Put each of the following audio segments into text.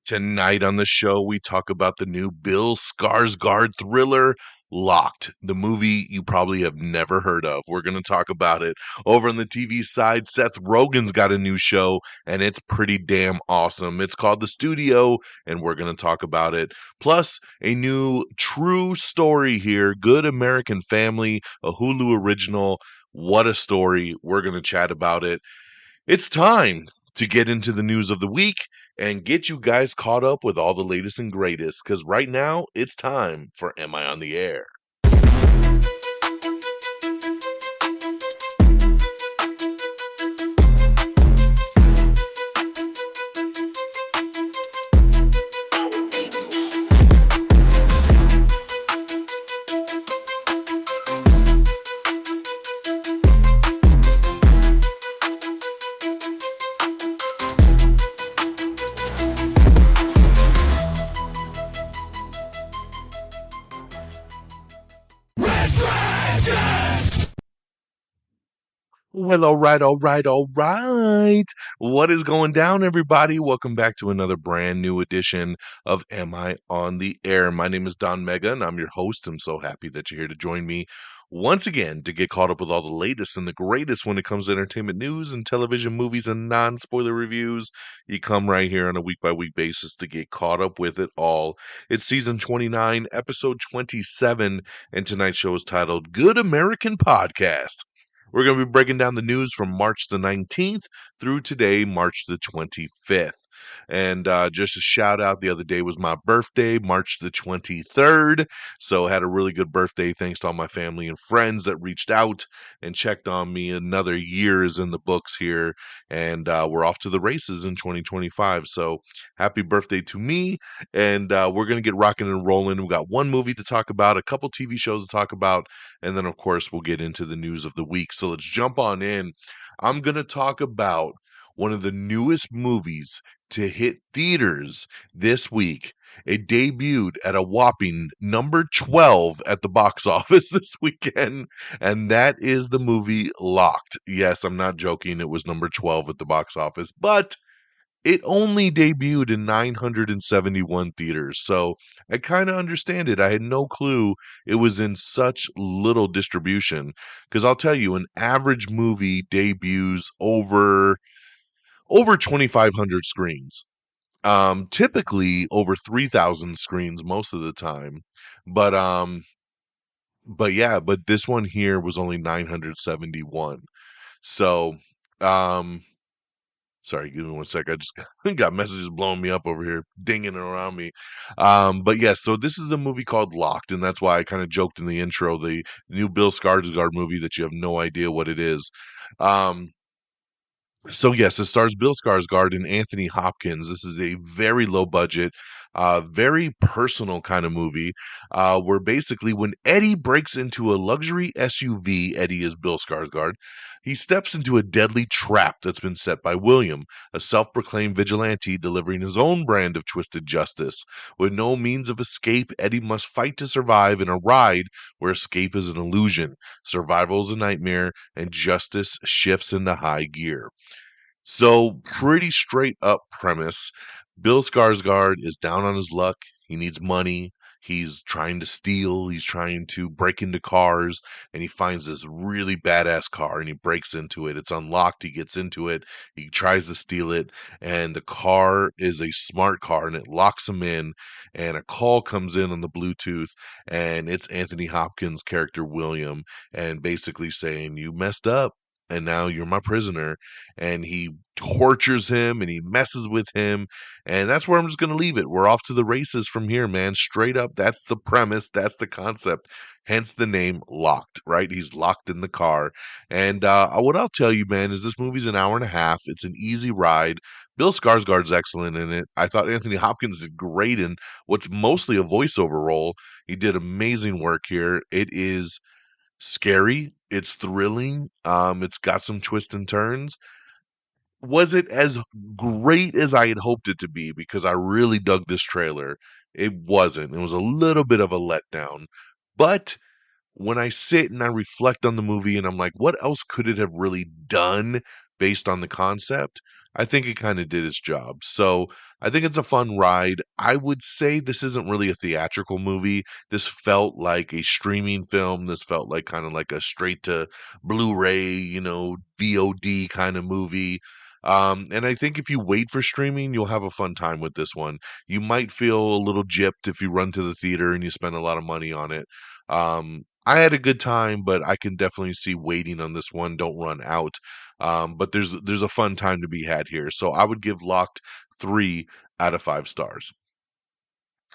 Tonight on the show, we talk about the new Bill Skarsgård thriller, Locked, the movie you probably have never heard of. We're going to talk about it. Over on the TV side, Seth Rogen's got a new show, and it's pretty damn awesome. It's called The Studio, and we're going to talk about it. Plus, a new true story here, Good American Family, a Hulu original. What a story. We're going to chat about it. It's time to get into the news of the week and get you guys caught up with all the latest and greatest, because right now it's time for Am I on the Air? Well, all right. What is going down, everybody? Welcome back to another brand new edition of Am I on the Air? My name is DONMEGA, and I'm your host. I'm so happy that you're here to join me once again to get caught up with all the latest and the greatest when it comes to entertainment news and television, movies, and non-spoiler reviews. You come right here on a week-by-week basis to get caught up with it all. It's season 29, episode 27, and tonight's show is titled Good American Podcast. We're going to be breaking down the news from March the 19th through today, March the 25th. And just a shout out, the other day was my birthday, March the 23rd. So I had a really good birthday. Thanks to all my family and friends that reached out and checked on me. Another year is in the books here, and we're off to the races in 2025. So happy birthday to me. And we're going to get rocking and rolling. We've got one movie to talk about, a couple TV shows to talk about, and then, of course, we'll get into the news of the week. So let's jump on in. I'm going to talk about one of the newest movies to hit theaters this week. It debuted at a whopping number 12 at the box office this weekend, and that is the movie Locked. Yes, I'm not joking. It was number 12 at the box office, but it only debuted in 971 theaters, so I kind of understand it. I had no clue it was in such little distribution, because I'll tell you, an average movie debuts over 2,500 screens. Typically over 3,000 screens most of the time, but but this one here was only 971. So, um, sorry, give me one sec. I just got messages blowing me up over here, dinging around me. But yes, so this is the movie called Locked, and that's why I kind of joked in the intro, the new Bill Skarsgård movie that you have no idea what it is. Um, so yes, it stars Bill Skarsgård and Anthony Hopkins. This is a very low budget, very personal kind of movie, where basically when Eddie breaks into a luxury SUV, Eddie is Bill Skarsgård, he steps into a deadly trap that's been set by William, a self-proclaimed vigilante delivering his own brand of twisted justice. With no means of escape, Eddie must fight to survive in a ride where escape is an illusion, survival is a nightmare, and justice shifts into high gear. So, pretty straight up premise. Bill Skarsgård is down on his luck. He needs money. He's trying to steal. He's trying to break into cars, and he finds this really badass car and he breaks into it. It's unlocked. He gets into it. He tries to steal it, and the car is a smart car and it locks him in. And a call comes in on the Bluetooth, and it's Anthony Hopkins' character William, and basically saying, "You messed up, and now you're my prisoner." And he tortures him and he messes with him, and that's where I'm just going to leave it. We're off to the races from here, man. Straight up, that's the premise, that's the concept, hence the name Locked, right? He's locked in the car. And what I'll tell you, man, is this movie's an hour and a half. It's an easy ride. Bill Skarsgård's excellent in it. I thought Anthony Hopkins did great in what's mostly a voiceover role. He did amazing work here. It is scary, it's thrilling, it's got some twists and turns. Was it as great as I had hoped it to be? Because I really dug this trailer. It wasn't. It was a little bit of a letdown. But when I sit and I reflect on the movie and I'm like, what else could it have really done based on the concept? I think it kind of did its job. So I think it's a fun ride. I would say this isn't really a theatrical movie. This felt like a streaming film. This felt like kind of like a straight to Blu-ray, VOD kind of movie. And I think if you wait for streaming, you'll have a fun time with this one. You might feel a little gypped if you run to the theater and you spend a lot of money on it. I had a good time, but I can definitely see waiting on this one. Don't run out. But there's a fun time to be had here. So I would give Locked 3 out of 5 stars.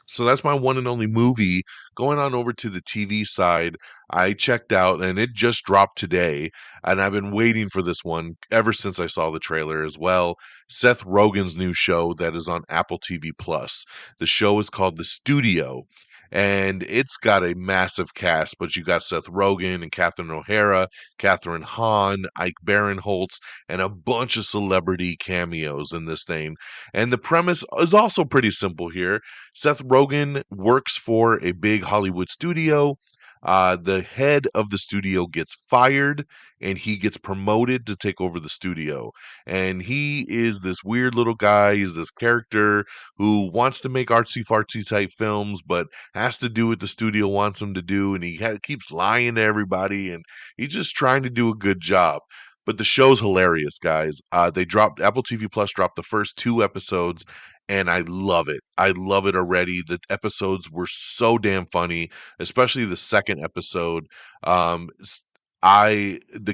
So that's my one and only movie. Going on over to the TV side, I checked out and it just dropped today. And I've been waiting for this one ever since I saw the trailer as well. Seth Rogen's new show that is on Apple TV Plus. The show is called The Studio. And it's got a massive cast, but you got Seth Rogen and Catherine O'Hara, Catherine Hahn, Ike Barinholtz, and a bunch of celebrity cameos in this thing. And the premise is also pretty simple here. Seth Rogen works for a big Hollywood studio. The head of the studio gets fired and he gets promoted to take over the studio. And he is this weird little guy. He's this character who wants to make artsy fartsy type films, but has to do what the studio wants him to do. And he keeps lying to everybody and he's just trying to do a good job. But the show's hilarious, guys. They dropped Apple TV Plus dropped the first 2 episodes, and I love it. I love it already. The episodes were so damn funny, especially the second episode. The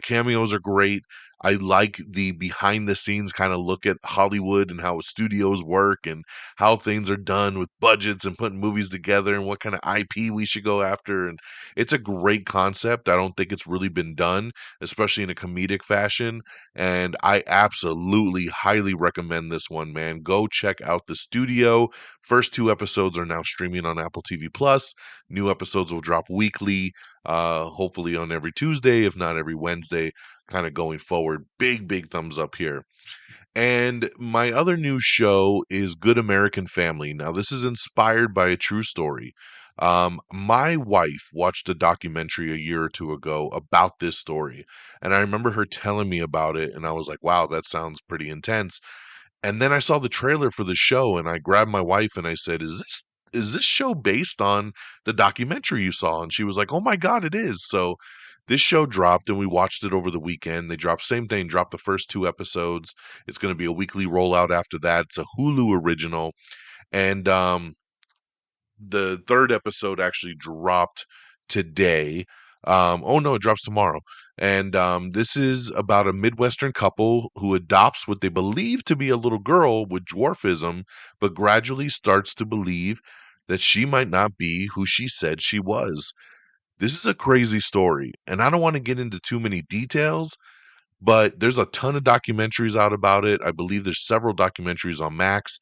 cameos are great. I like the behind the scenes kind of look at Hollywood and how studios work and how things are done with budgets and putting movies together and what kind of IP we should go after. And it's a great concept. I don't think it's really been done, especially in a comedic fashion. And I absolutely highly recommend this one, man. Go check out The Studio. First 2 episodes are now streaming on Apple TV Plus. New episodes will drop weekly, hopefully on every Tuesday, if not every Wednesday, kind of going forward. Big, big thumbs up here. And my other new show is Good American Family. Now, this is inspired by a true story. My wife watched a documentary a year or two ago about this story, and I remember her telling me about it, and I was like, wow, that sounds pretty intense. And then I saw the trailer for the show and I grabbed my wife and I said, "Is this show based on the documentary you saw?" And she was like, "Oh my God, it is." So this show dropped and we watched it over the weekend. They dropped same thing, dropped the first 2 episodes. It's going to be a weekly rollout after that. It's a Hulu original. And the third episode actually dropped today. Oh no, it drops tomorrow. And this is about a Midwestern couple who adopts what they believe to be a little girl with dwarfism, but gradually starts to believe that she might not be who she said she was. This is a crazy story, and I don't want to get into too many details, but there's a ton of documentaries out about it. I believe there's several documentaries on Max.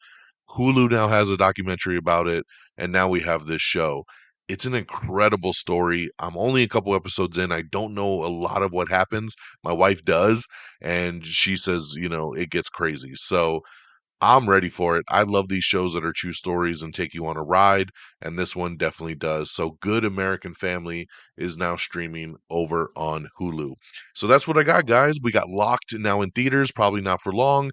Hulu now has a documentary about it, and now we have this show. It's an incredible story. I'm only a couple episodes in. I don't know a lot of what happens. My wife does, and she says, it gets crazy. So I'm ready for it. I love these shows that are true stories and take you on a ride, and this one definitely does. So, Good American Family is now streaming over on Hulu. So that's what I got, guys. We got Locked now in theaters, probably not for long,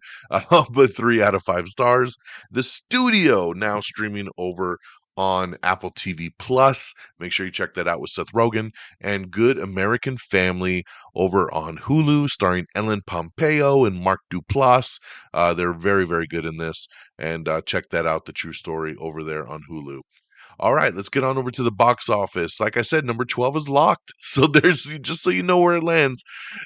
but 3 out of 5 stars. The Studio now streaming over on Apple TV Plus. Make sure you check that out with Seth Rogen, and Good American Family over on Hulu, starring Ellen Pompeo and Mark Duplass. They're very, very good in this. And check that out, The True Story, over there on Hulu. All right, let's get on over to the box office. Like I said, number 12 is Locked. So there's just so you know where it lands.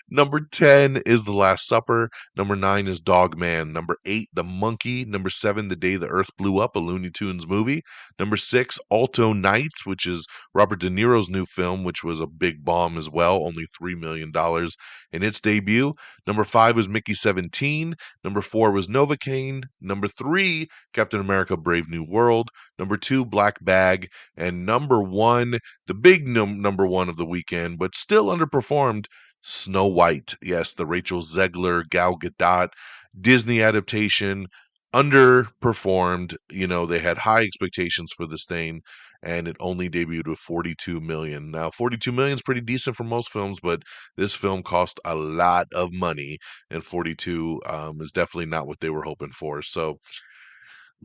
Number 10 is The Last Supper. Number 9 is Dog Man. Number 8, The Monkey. Number 7, The Day the Earth Blew Up, a Looney Tunes movie. Number 6, Alto Nights, which is Robert De Niro's new film, which was a big bomb as well, only $3 million in its debut. Number 5 was Mickey 17. Number 4 was Novocaine. Number 3, Captain America Brave New World. Number 2, Black Bag. And number 1, the big number 1 of the weekend, but still underperformed, Snow White. Yes, the Rachel Zegler, Gal Gadot Disney adaptation underperformed. They had high expectations for this thing, and it only debuted with 42 million. Now, 42 million is pretty decent for most films, but this film cost a lot of money, and 42 is definitely not what they were hoping for. So,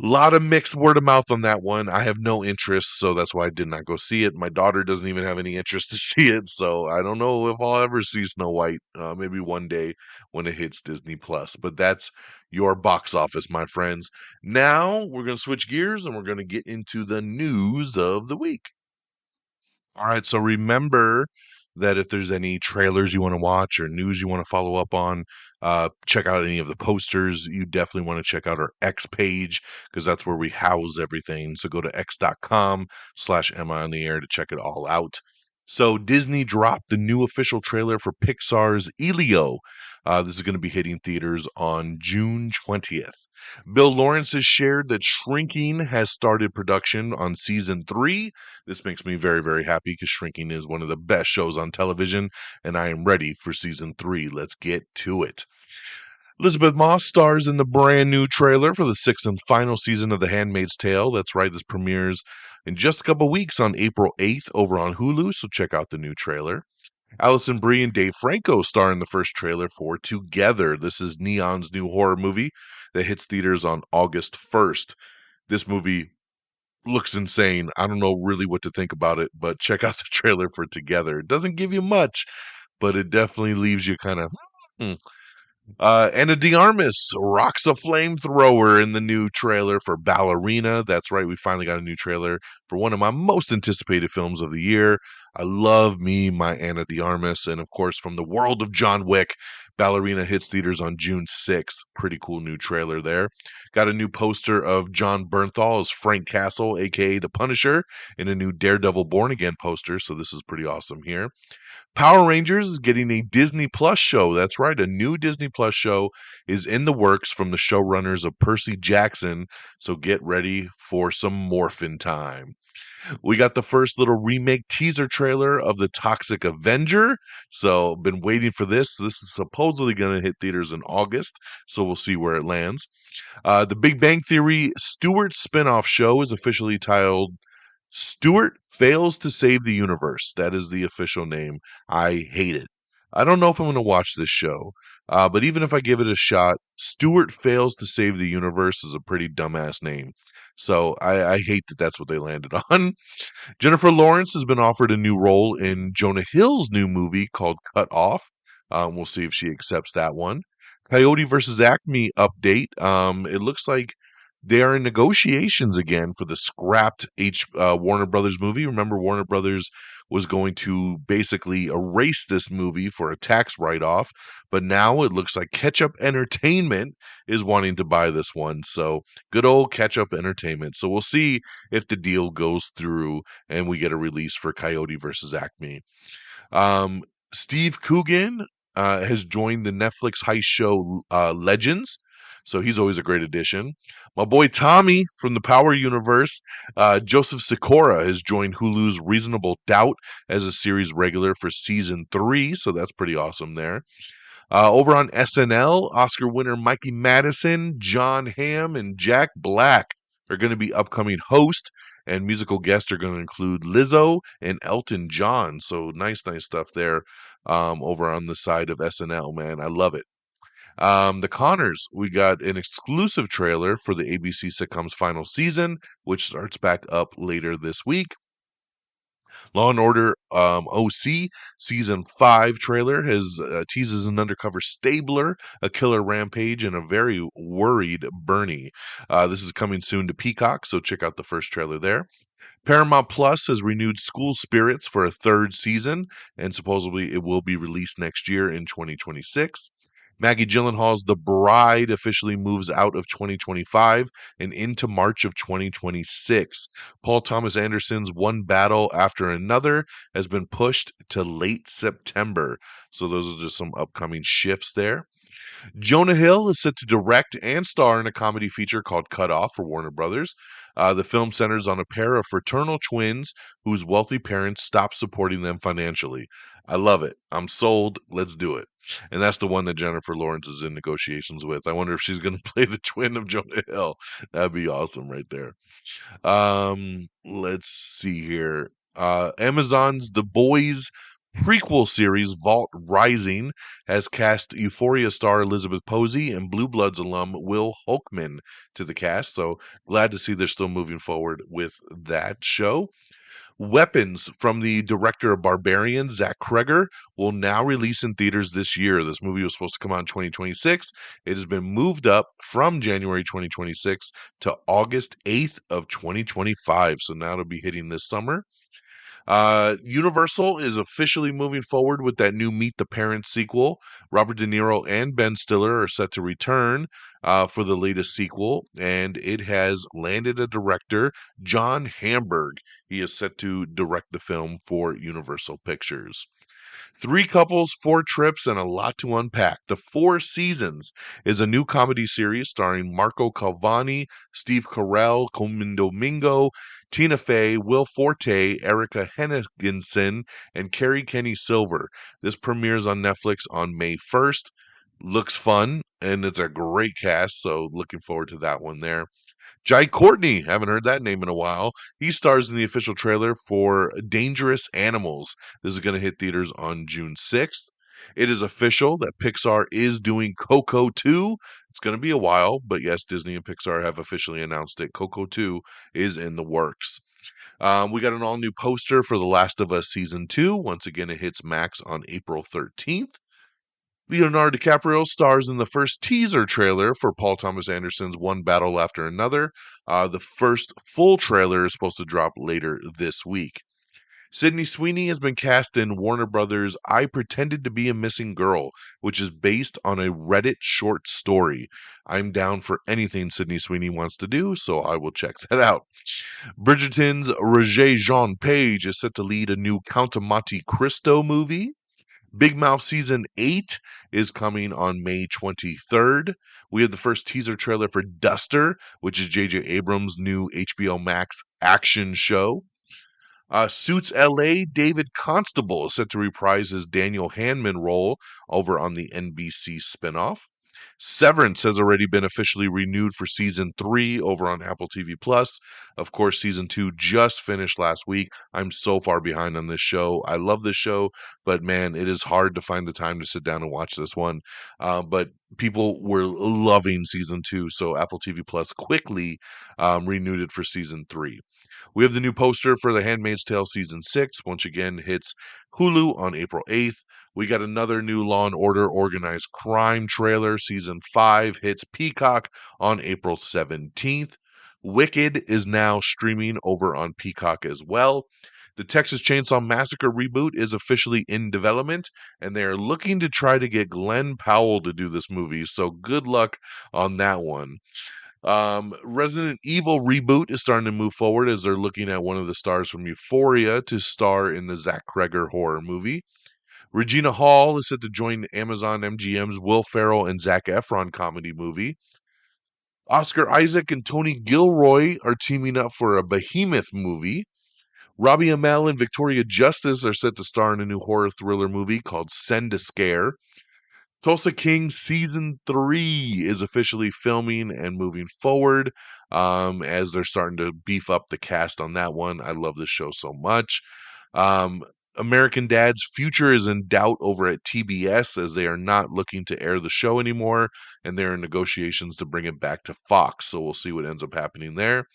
a lot of mixed word of mouth on that one. I have no interest, so that's why I did not go see it. My daughter doesn't even have any interest to see it, so I don't know if I'll ever see Snow White. Maybe one day when it hits Disney Plus. But that's your box office, my friends. Now we're going to switch gears and we're going to get into the news of the week. All right, so remember that if there's any trailers you want to watch or news you want to follow up on, check out any of the posters. You definitely want to check out our X page because that's where we house everything. So go to x.com/am I on the air to check it all out. So Disney dropped the new official trailer for Pixar's Elio. This is going to be hitting theaters on June 20th. Bill Lawrence has shared that Shrinking has started production on season 3. This makes me very, very happy because Shrinking is one of the best shows on television, and I am ready for season 3. Let's get to it. Elizabeth Moss stars in the brand new trailer for the 6th and final season of The Handmaid's Tale. That's right, this premieres in just a couple weeks on April 8th over on Hulu, so check out the new trailer. Allison Brie and Dave Franco star in the first trailer for Together. This is Neon's new horror movie that hits theaters on August 1st. This movie looks insane. I don't know really what to think about it, but check out the trailer for Together. It doesn't give you much, but it definitely leaves you kind of, Anna de Armas rocks a flamethrower in the new trailer for Ballerina. That's right, we finally got a new trailer for one of my most anticipated films of the year. I love me my Anna de Armas, and of course, from the world of John Wick, Ballerina hits theaters on June 6th. Pretty cool new trailer there. Got a new poster of John Bernthal as Frank Castle, aka the Punisher, in a new Daredevil Born Again poster, so this is pretty awesome here. Power Rangers is getting a Disney Plus show. That's right, a new Disney Plus show is in the works from the showrunners of Percy Jackson. So get ready for some morphin' time. We got the first little remake teaser trailer of The Toxic Avenger. So been waiting for this. This is supposedly going to hit theaters in August. So we'll see where it lands. The Big Bang Theory Stewart spinoff show is officially titled Stewart Fails to Save the Universe. That is the official name. I hate it. I don't know if I'm going to watch this show, but even if I give it a shot, Stewart Fails to Save the Universe is a pretty dumbass name. So I hate that that's what they landed on. Jennifer Lawrence has been offered a new role in Jonah Hill's new movie called Cut Off. We'll see if she accepts that one. Coyote versus Acme update. It looks like they are in negotiations again for the scrapped Warner Brothers movie. Remember, Warner Brothers was going to basically erase this movie for a tax write-off, but now it looks like Ketchup Entertainment is wanting to buy this one. So good old Ketchup Entertainment. So we'll see if the deal goes through and we get a release for Coyote versus Acme. Um, Steve Coogan has joined the Netflix heist show Legends. So he's always a great addition. My boy Tommy from the Power Universe, Joseph Sikora, has joined Hulu's Reasonable Doubt as a series regular for season 3. So that's pretty awesome there. Over on SNL, Oscar winner Mikey Madison, John Hamm, and Jack Black are going to be upcoming hosts, and musical guests are going to include Lizzo and Elton John. So nice stuff there over on the side of SNL, man. I love it. The Connors, we got an exclusive trailer for the ABC sitcom's final season, which starts back up later this week. Law and Order OC season 5 trailer has teases an undercover stabler, a killer rampage, and a very worried Bernie. This is coming soon to Peacock, so check out the first trailer there. Paramount Plus has renewed School Spirits for a 3rd season, and supposedly it will be released next year in 2026. Maggie Gyllenhaal's The Bride officially moves out of 2025 and into March of 2026. Paul Thomas Anderson's One Battle After Another has been pushed to late September. So those are just some upcoming shifts there. Jonah Hill is set to direct and star in a comedy feature called Cut Off for Warner Brothers. The film centers on a pair of fraternal twins whose wealthy parents stop supporting them financially. I love it. I'm sold. Let's do it. And that's the one that Jennifer Lawrence is in negotiations with. I wonder if she's going to play the twin of Jonah Hill. That'd be awesome right there. Let's see here. Amazon's The Boys prequel series Vault Rising has cast Euphoria star Elizabeth Posey and Blue Bloods alum Will Hochman to the cast. So glad to see they're still moving forward with that show. Weapons from the director of Barbarian, Zach Kreger, will now release in theaters this year. This movie was supposed to come out in 2026. It has been moved up from January 2026 to August 8th of 2025. So now it'll be hitting this summer. Universal is officially moving forward with that new Meet the Parents sequel. Robert De Niro and Ben Stiller are set to return for the latest sequel, and it has landed a director, John Hamburg. He is set to direct the film for Universal Pictures. Three couples, four trips, and a lot to unpack. The Four Seasons is a new comedy series starring Marco Calvani, Steve Carell, Comin Domingo, Tina Fey, Will Forte, Erica Henniginson, and Carrie Kenny Silver. This premieres on Netflix on May 1st. Looks fun, and it's a great cast, so looking forward to that one there. Jai Courtney, haven't heard that name in a while. He stars in the official trailer for Dangerous Animals. This is going to hit theaters on June 6th. It is official that Pixar is doing Coco 2. It's going to be a while, but yes, Disney and Pixar have officially announced it. Coco 2 is in the works. We got an all new poster for The Last of Us Season 2. Once again, it hits Max on April 13th. Leonardo DiCaprio stars in the first teaser trailer for Paul Thomas Anderson's One Battle After Another. The first full trailer is supposed to drop later this week. Sydney Sweeney has been cast in Warner Brothers' I Pretended to Be a Missing Girl, which is based on a Reddit short story. I'm down for anything Sydney Sweeney wants to do, so I will check that out. Bridgerton's Roger Jean Page is set to lead a new Count of Monte Cristo movie. Big Mouth Season 8 is coming on May 23rd. We have the first teaser trailer for Duster, which is J.J. Abrams' new HBO Max action show. Suits LA, David Constable is set to reprise his Daniel Hanman role over on the NBC spinoff. Severance has already been officially renewed for season 3 over on Apple TV Plus. Of course, season 2 just finished last week. I'm so far behind on this show. I love this show, but man, it is hard to find the time to sit down and watch this one. But people were loving season 2, so Apple TV Plus quickly renewed it for season 3. We have the new poster for The Handmaid's Tale season 6. Once again, hits Hulu on April 8th. We got another new Law and Order Organized Crime trailer. Season 5 hits Peacock on April 17th. Wicked is now streaming over on Peacock as well. The Texas Chainsaw Massacre reboot is officially in development, and they are looking to try to get Glenn Powell to do this movie, so good luck on that one. Resident Evil reboot is starting to move forward as they're looking at one of the stars from Euphoria to star in the Zach Kreger horror movie. Regina Hall is set to join Amazon MGM's Will Ferrell and Zac Efron comedy movie. Oscar Isaac and Tony Gilroy are teaming up for a Behemoth movie. Robbie Amell and Victoria Justice are set to star in a new horror thriller movie called Send a Scare. Tulsa King Season 3 is officially filming and moving forward as they're starting to beef up the cast on that one. I love this show so much. Um, American Dad's future is in doubt over at TBS as they are not looking to air the show anymore, and they're in negotiations to bring it back to Fox. So we'll see what ends up happening there.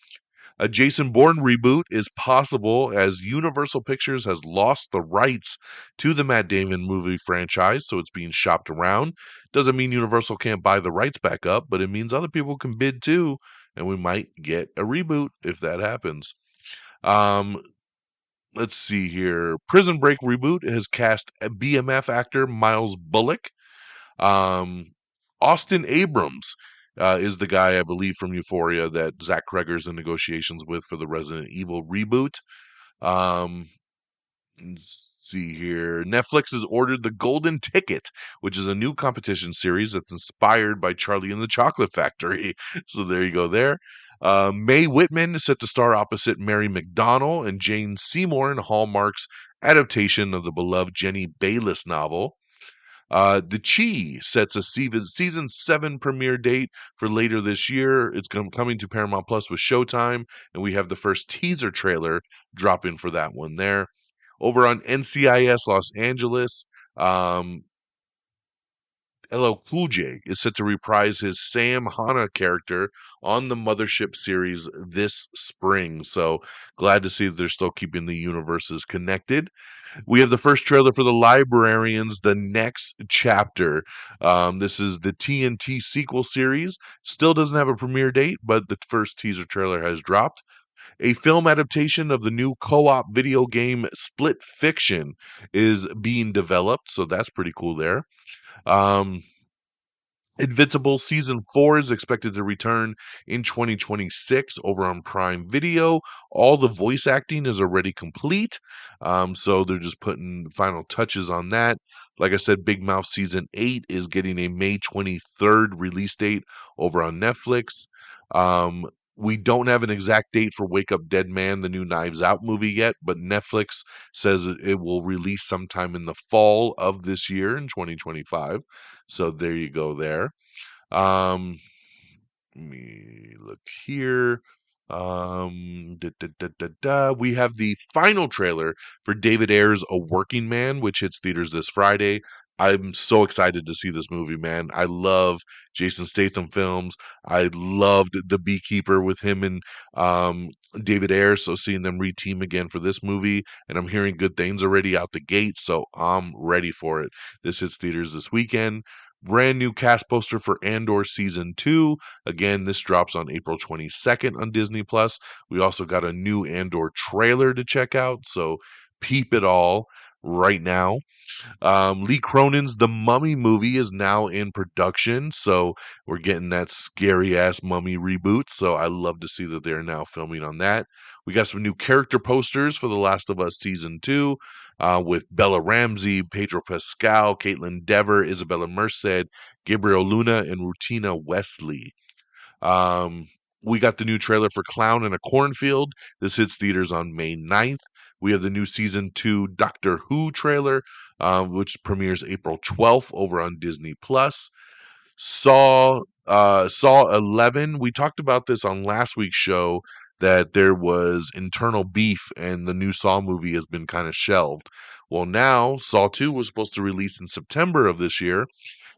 A Jason Bourne reboot is possible as Universal Pictures has lost the rights to the Matt Damon movie franchise, so it's being shopped around. Doesn't mean Universal can't buy the rights back up, but it means other people can bid too, and we might get a reboot if that happens. Um, let's see here. Prison Break reboot has cast a BMF actor Miles Bullock. Um, Austin Abrams is the guy, I believe, from Euphoria that Zach Kreger's in negotiations with for the Resident Evil reboot. Um, Let's see here. Netflix has ordered The Golden Ticket, which is a new competition series that's inspired by Charlie and the Chocolate Factory. So there you go there. Mae Whitman is set to star opposite Mary McDonnell and Jane Seymour in Hallmark's adaptation of the beloved Jenny Bayliss novel. The Chi sets a season 7 premiere date for later this year. It's coming to Paramount Plus with Showtime, and we have the first teaser trailer drop in for that one there. Over on NCIS Los Angeles, um, LL Cool J is set to reprise his Sam Hanna character on the Mothership series this spring. So glad to see that they're still keeping the universes connected. We have the first trailer for The Librarians, The Next Chapter. This is the TNT sequel series. Still doesn't have a premiere date, but the first teaser trailer has dropped. A film adaptation of the new co-op video game Split Fiction is being developed, so that's pretty cool there. Um, Invincible Season 4 is expected to return in 2026 over on Prime Video. All the voice acting is already complete, so they're just putting final touches on that. Like I said, Big Mouth Season 8 is getting a May 23rd release date over on Netflix. We don't have an exact date for Wake Up Dead Man, the new Knives Out movie yet, but Netflix says it will release sometime in the fall of this year in 2025. So there you go there. Um, Let me look here. We have the final trailer for David Ayer's A Working Man, which hits theaters this Friday. I'm so excited to see this movie, man. I love Jason Statham films. I loved The Beekeeper with him and David Ayer. So seeing them reteam again for this movie, and I'm hearing good things already out the gate. So I'm ready for it. This hits theaters this weekend. Brand new cast poster for Andor Season 2. Again, this drops on April 22nd on Disney Plus. We also got a new Andor trailer to check out, so peep it all right now. Lee Cronin's The Mummy movie is now in production, so we're getting that scary ass Mummy reboot. So I love to see that they're now filming on that. We got some new character posters for The Last of Us Season 2 with Bella Ramsey, Pedro Pascal, Caitlin Dever, Isabella Merced, Gabriel Luna, and Rutina Wesley. Um, we got the new trailer for Clown in a Cornfield. This hits theaters on May 9th. We have the new season 2 Doctor Who trailer, which premieres April 12th over on Disney Plus. Saw 11. We talked about this on last week's show that there was internal beef and the new Saw movie has been kind of shelved. Well, now Saw 2 was supposed to release in September of this year,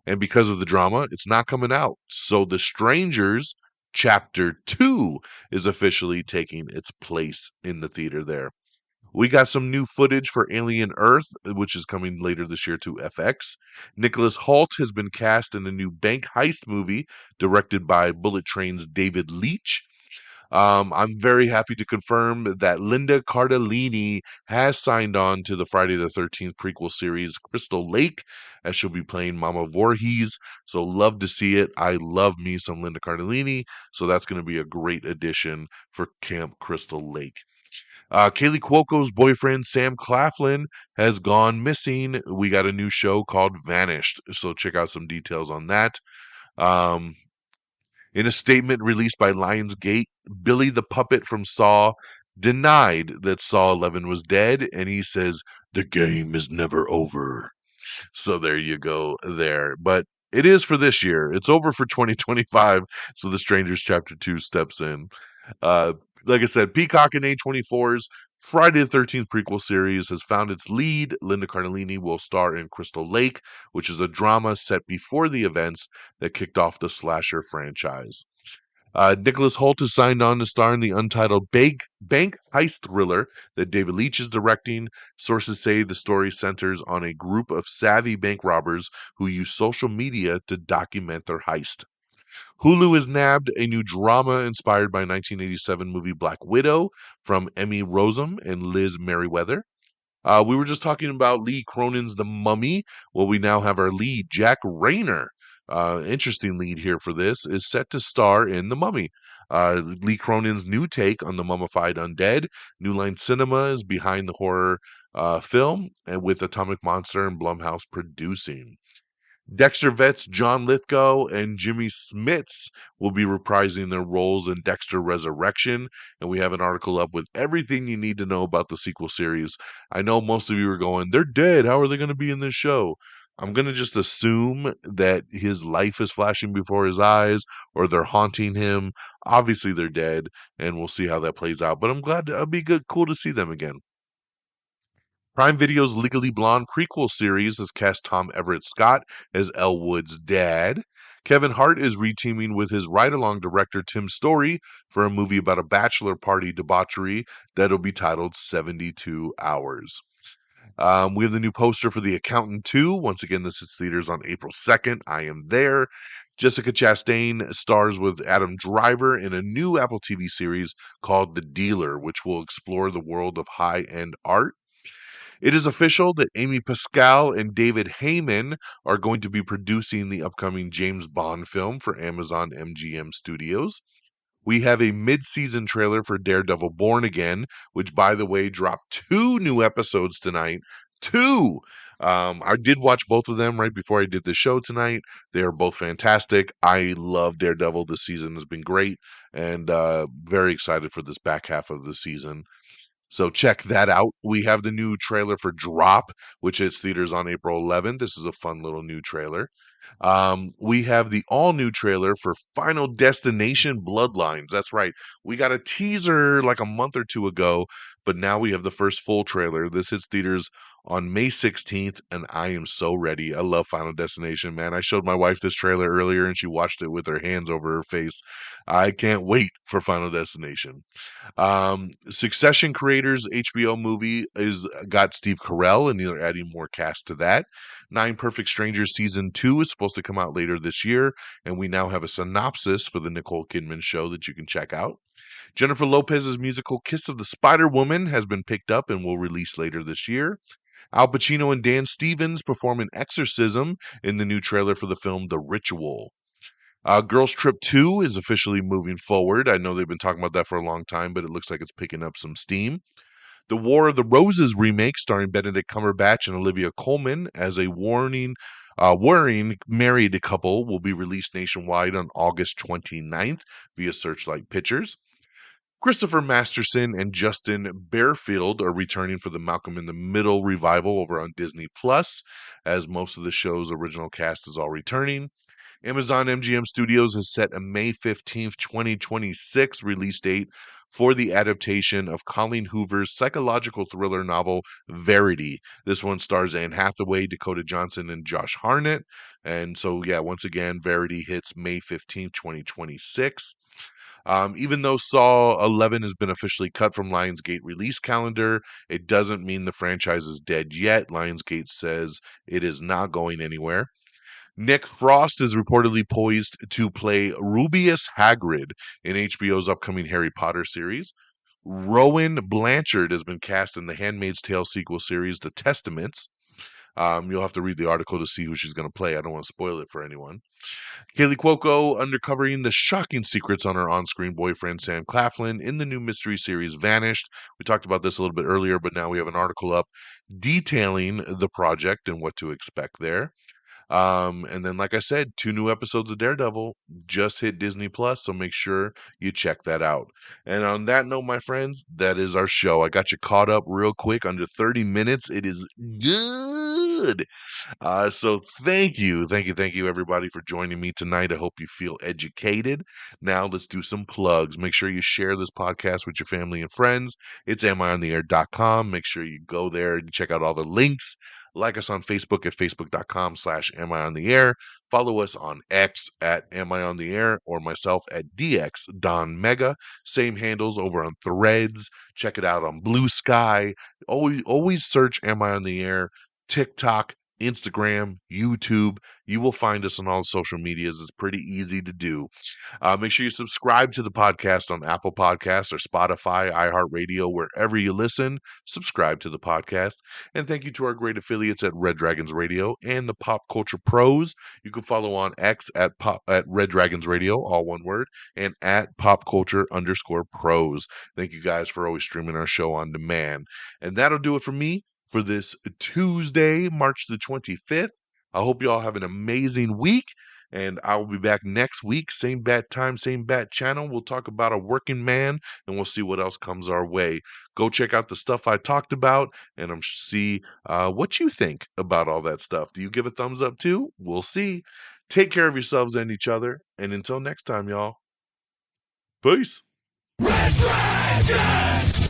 and because of the drama, it's not coming out. So The Strangers Chapter 2 is officially taking its place in the theater there. We got some new footage for Alien Earth, which is coming later this year to FX. Nicholas Hoult has been cast in the new bank heist movie directed by Bullet Train's David Leitch. I'm very happy to confirm that Linda Cardellini has signed on to the Friday the 13th prequel series Crystal Lake, as she'll be playing Mama Voorhees. So love to see it. I love me some Linda Cardellini, so that's going to be a great addition for Camp Crystal Lake. Kaylee Cuoco's boyfriend, Sam Claflin, has gone missing. We got a new show called Vanished, so check out some details on that. Um, in a statement released by Lionsgate, Billy the Puppet from Saw denied that Saw 11 was dead, and he says, "The game is never over." So there you go there. But it is for this year. It's over for 2025, so The Strangers Chapter 2 steps in. Uh, like I said, Peacock and A24's Friday the 13th prequel series has found its lead. Linda Cardellini will star in Crystal Lake, which is a drama set before the events that kicked off the slasher franchise. Nicholas Hoult has signed on to star in the untitled bank heist thriller that David Leitch is directing. Sources say the story centers on a group of savvy bank robbers who use social media to document their heist. Hulu has nabbed a new drama inspired by 1987 movie Black Widow from Emmy Rossum and Liz Merriweather. We were just talking about Lee Cronin's The Mummy. Well, we now have our lead, Jack Rayner. Interesting lead here for this, is set to star in The Mummy. Lee Cronin's new take on the mummified undead. New Line Cinema is behind the horror film, and with Atomic Monster and Blumhouse producing. Dexter vets John Lithgow and Jimmy Smits will be reprising their roles in Dexter Resurrection, and we have an article up with everything you need to know about the sequel series. I know most of you are going, they're dead. How are they going to be in this show? I'm going to just assume that his life is flashing before his eyes or they're haunting him. Obviously, they're dead, and we'll see how that plays out. But I'm glad it'll be cool to see them again. Prime Video's Legally Blonde prequel series has cast Tom Everett Scott as Elwood's dad. Kevin Hart is reteaming with his ride-along director Tim Story for a movie about a bachelor party debauchery that'll be titled 72 Hours. We have the new poster for The Accountant 2. Once again, this hits theaters on April 2nd. I am there. Jessica Chastain stars with Adam Driver in a new Apple TV series called The Dealer, which will explore the world of high-end art. It is official that Amy Pascal and David Heyman are going to be producing the upcoming James Bond film for Amazon MGM Studios. We have a mid-season trailer for Daredevil Born Again, which, by the way, dropped 2 new episodes tonight. 2! I did watch both of them right before I did the show tonight. They are both fantastic. I love Daredevil. This season has been great, and very excited for this back half of the season. So check that out. We have the new trailer for Drop, which hits theaters on April 11th. This is a fun little new trailer. We have the all new trailer for Final Destination Bloodlines. That's right. We got a teaser like a month or two ago, but now we have the first full trailer. This hits theaters on May 16th, and I am so ready. I love Final Destination, man. I showed my wife this trailer earlier, and she watched it with her hands over her face. I can't wait for Final Destination. Succession creators HBO movie is got Steve Carell, and they're adding more cast to that. Nine Perfect Strangers season 2 is supposed to come out later this year, and we now have a synopsis for the Nicole Kidman show that you can check out. Jennifer Lopez's musical Kiss of the Spider Woman has been picked up and will release later this year. Al Pacino and Dan Stevens perform an exorcism in the new trailer for the film The Ritual. Girls Trip 2 is officially moving forward. I know they've been talking about that for a long time, but it looks like it's picking up some steam. The War of the Roses remake, starring Benedict Cumberbatch and Olivia Colman as a warring married couple, will be released nationwide on August 29th via Searchlight Pictures. Christopher Masterson and Justin Bearfield are returning for the Malcolm in the Middle revival over on Disney Plus, as most of the show's original cast is all returning. Amazon MGM Studios has set a May 15th, 2026 release date for the adaptation of Colleen Hoover's psychological thriller novel Verity. This one stars Anne Hathaway, Dakota Johnson, and Josh Hartnett. And so, yeah, once again, Verity hits May 15th, 2026. Even though Saw 11 has been officially cut from Lionsgate release calendar, it doesn't mean the franchise is dead yet. Lionsgate says it is not going anywhere. Nick Frost is reportedly poised to play Rubeus Hagrid in HBO's upcoming Harry Potter series. Rowan Blanchard has been cast in the Handmaid's Tale sequel series, The Testaments. You'll have to read the article to see who she's going to play. I don't want to spoil it for anyone. Kaylee Cuoco uncovering the shocking secrets on her on-screen boyfriend Sam Claflin in the new mystery series Vanished. We talked about this a little bit earlier, but now we have an article up detailing the project and what to expect there. And then, like I said, 2 new episodes of Daredevil just hit Disney Plus, so make sure you check that out. And on that note, my friends, that is our show. I got you caught up real quick, under 30 minutes. It is good. So thank you, everybody, for joining me tonight. I hope you feel educated. Now let's do some plugs. Make sure you share this podcast with your family and friends. It's amiontheair.com. Make sure you go there and check out all the links. Like us on Facebook at facebook.com/amiontheair. Follow us on X at amiontheair or myself at DX DONMEGA. Same handles over on Threads. Check it out on Blue Sky. Always search Am I on the Air? TikTok, Instagram, YouTube. You will find us on all social medias. It's pretty easy to do. Make sure you subscribe to the podcast on Apple Podcasts or Spotify, iHeartRadio, wherever you listen. Subscribe to the podcast. And thank you to our great affiliates at Red Dragons Radio and the Pop Culture Pros. You can follow on X at Red Dragons Radio, all one word, and at Pop Culture_Pros. Thank you guys for always streaming our show on demand. And that'll do it for me. for this Tuesday, March the 25th. I hope you all have an amazing week, and I will be back next week, same bat time, same bat channel. We'll talk about a working man, and we'll see what else comes our way. Go check out the stuff I talked about, and see what you think about all that stuff. Do you give a thumbs up too? We'll see. Take care of yourselves and each other, and until next time, y'all. Peace. Red Dragon!